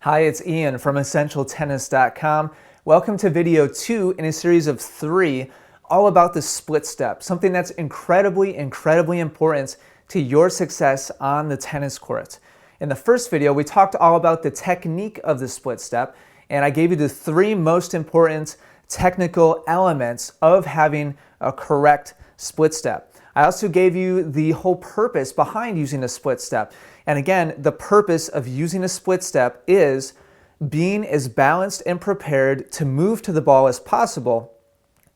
Hi, it's Ian from EssentialTennis.com. Welcome to video 2 in a series of 3 all about the split step, something that's incredibly important to your success on the tennis court. In the first video, we talked all about the technique of the split step, and I gave you the 3 most important technical elements of having a correct split step. I also gave you the whole purpose behind using a split step. And again, the purpose of using a split step is being as balanced and prepared to move to the ball as possible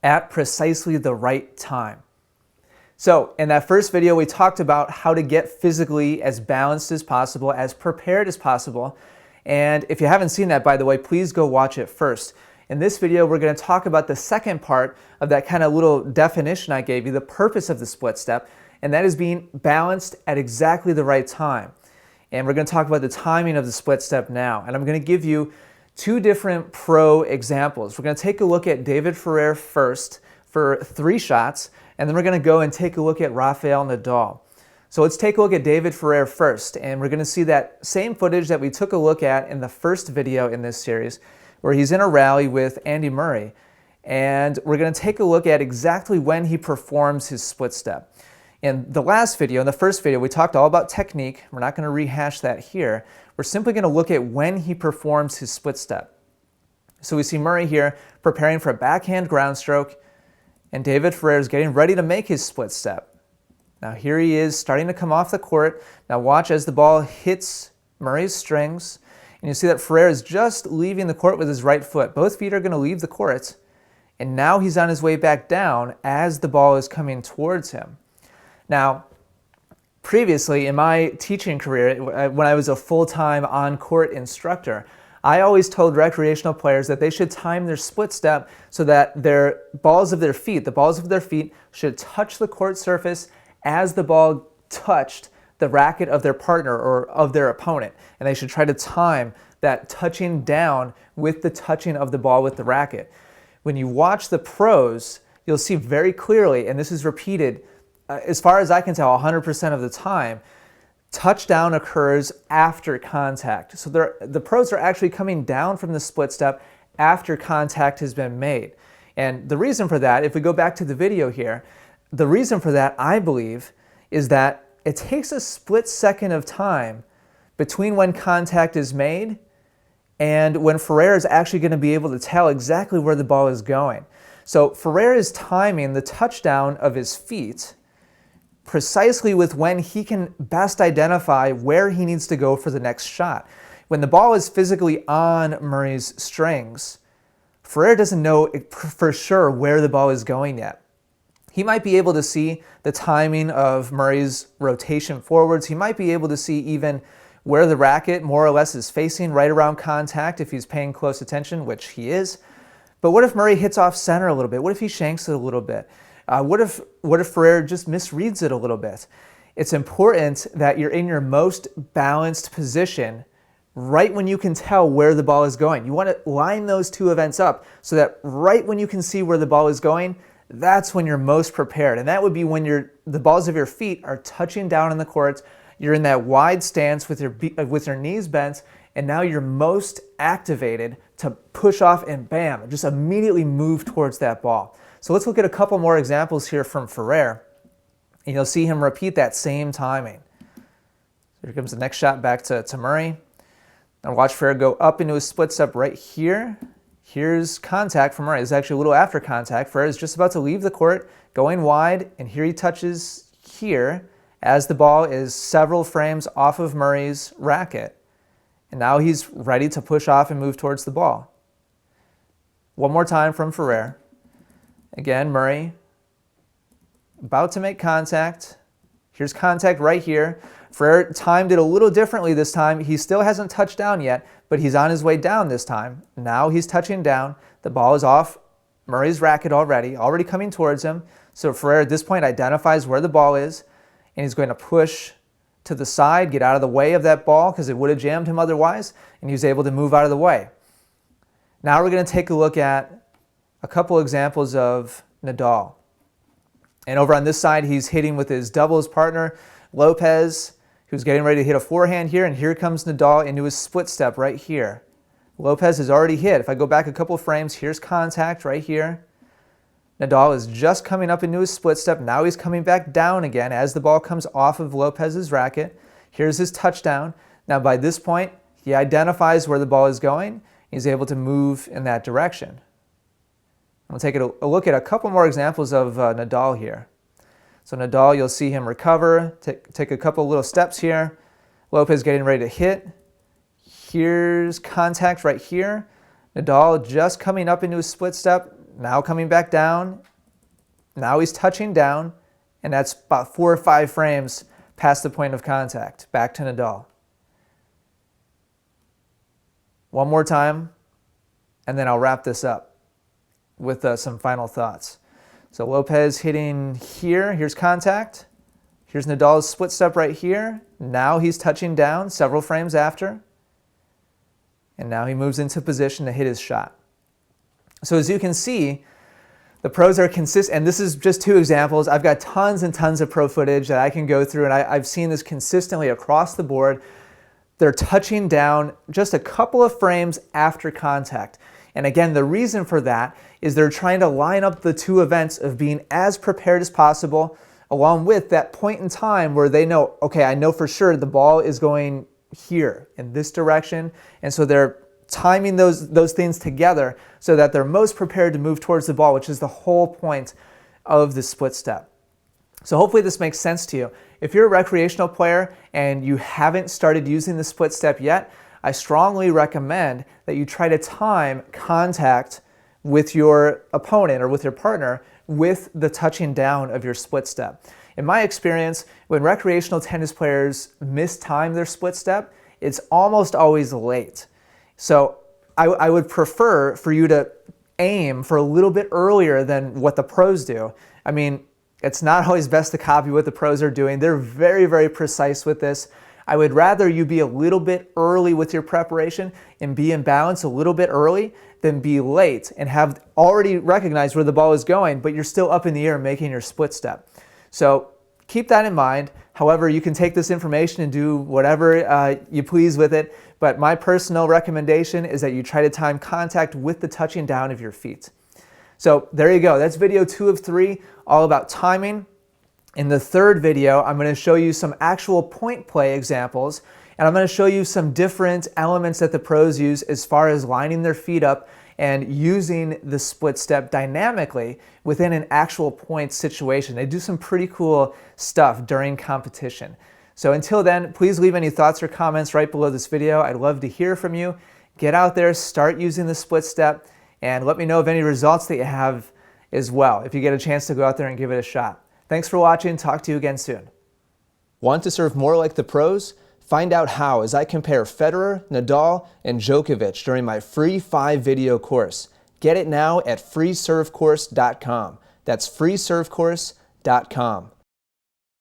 at precisely the right time. So in that first video, we talked about how to get physically as balanced as possible, as prepared as possible. And if you haven't seen that, by the way, please go watch it first. In this video, we're going to talk about the second part of that kind of little definition I gave you, the purpose of the split step, and that is being balanced at exactly the right time. And we're going to talk about the timing of the split step now. And I'm going to give you 2 different pro examples. We're going to take a look at David Ferrer first for 3 shots, and then we're going to go and take a look at Rafael Nadal. So let's take a look at David Ferrer first, and we're going to see that same footage that we took a look at in the first video in this series, where he's in a rally with Andy Murray. And we're going to take a look at exactly when he performs his split step. In the last video, in the first video, we talked all about technique. We're not going to rehash that here. We're simply going to look at when he performs his split step. So we see Murray here preparing for a backhand ground stroke, and David Ferrer is getting ready to make his split step. Now here he is starting to come off the court. Now watch as the ball hits Murray's strings, and you see that Ferrer is just leaving the court with his right foot. Both feet are going to leave the court, and now he's on his way back down as the ball is coming towards him. Now, previously in my teaching career, when I was a full-time on-court instructor, I always told recreational players that they should time their split step so that the balls of their feet should touch the court surface as the ball touched the racket of their partner or of their opponent. And they should try to time that touching down with the touching of the ball with the racket. When you watch the pros, you'll see very clearly, and this is repeated as far as I can tell 100% of the time, touchdown occurs after contact. So the pros are actually coming down from the split step after contact has been made. And the reason for that, if we go back to the video here, the reason for that, I believe, is that it takes a split second of time between when contact is made and when Ferrer is actually going to be able to tell exactly where the ball is going. So Ferrer is timing the touchdown of his feet precisely with when he can best identify where he needs to go for the next shot. When the ball is physically on Murray's strings, Ferrer doesn't know for sure where the ball is going yet. He might be able to see the timing of Murray's rotation forwards. He might be able to see even where the racket more or less is facing right around contact if he's paying close attention, which he is. But what if Murray hits off center a little bit? What if he shanks it a little bit? What if Ferrer just misreads it a little bit? It's important that you're in your most balanced position right when you can tell where the ball is going. You want to line those 2 events up so that right when you can see where the ball is going, that's when you're most prepared. And that would be when the balls of your feet are touching down in the court. You're in that wide stance with your knees bent, and now you're most activated to push off and bam, just immediately move towards that ball. So let's look at a couple more examples here from Ferrer, and you'll see him repeat that same timing. Here comes the next shot back to Murray. Now watch Ferrer go up into a split step right here. Here's contact from Murray. It's actually a little after contact. Ferrer is just about to leave the court, going wide, and here he touches here as the ball is several frames off of Murray's racket. And now he's ready to push off and move towards the ball. One more time from Ferrer. Again, Murray about to make contact. Here's contact right here. Ferrer timed it a little differently this time. He still hasn't touched down yet, but he's on his way down this time. Now he's touching down. The ball is off Murray's racket already coming towards him. So Ferrer at this point identifies where the ball is, and he's going to push to the side, get out of the way of that ball because it would have jammed him otherwise, and he was able to move out of the way. Now we're going to take a look at a couple examples of Nadal. And over on this side, he's hitting with his doubles partner, Lopez, He was getting ready to hit a forehand here, and here comes Nadal into his split step right here. Lopez has already hit. If I go back a couple of frames, here's contact right here. Nadal is just coming up into his split step. Now he's coming back down again as the ball comes off of Lopez's racket. Here's his touchdown. Now by this point, he identifies where the ball is going. He's able to move in that direction. We'll take a look at a couple more examples of Nadal here. So Nadal, you'll see him recover, take a couple little steps here. Lopez getting ready to hit. Here's contact right here. Nadal just coming up into his split step, now coming back down. Now he's touching down, and that's about 4 or 5 frames past the point of contact. Back to Nadal. One more time, and then I'll wrap this up with some final thoughts. So Lopez hitting here, here's contact. Here's Nadal's split step right here. Now he's touching down several frames after. And now he moves into position to hit his shot. So as you can see, the pros are consistent, and this is just 2 examples. I've got tons and tons of pro footage that I can go through, and I've seen this consistently across the board. They're touching down just a couple of frames after contact. And again, the reason for that is they're trying to line up the 2 events of being as prepared as possible, along with that point in time where they know, okay, I know for sure the ball is going here in this direction, and so they're timing those things together so that they're most prepared to move towards the ball, which is the whole point of the split step. So hopefully this makes sense to you. If you're a recreational player and you haven't started using the split step yet, I strongly recommend that you try to time contact with your opponent or with your partner with the touching down of your split step. In my experience, when recreational tennis players mistime their split step, it's almost always late. So I would prefer for you to aim for a little bit earlier than what the pros do. I mean, it's not always best to copy what the pros are doing. They're very, very precise with this. I would rather you be a little bit early with your preparation and be in balance a little bit early than be late and have already recognized where the ball is going, but you're still up in the air making your split step. So keep that in mind. However, you can take this information and do whatever you please with it, but my personal recommendation is that you try to time contact with the touching down of your feet. So there you go. That's video 2 of 3, all about timing. In the 3rd video, I'm going to show you some actual point play examples, and I'm going to show you some different elements that the pros use as far as lining their feet up and using the split step dynamically within an actual point situation. They do some pretty cool stuff during competition. So until then, please leave any thoughts or comments right below this video. I'd love to hear from you. Get out there, start using the split step, and let me know of any results that you have as well if you get a chance to go out there and give it a shot. Thanks for watching. Talk to you again soon. Want to serve more like the pros? Find out how as I compare Federer, Nadal, and Djokovic during my free 5-video course. Get it now at freeservecourse.com. That's freeservecourse.com.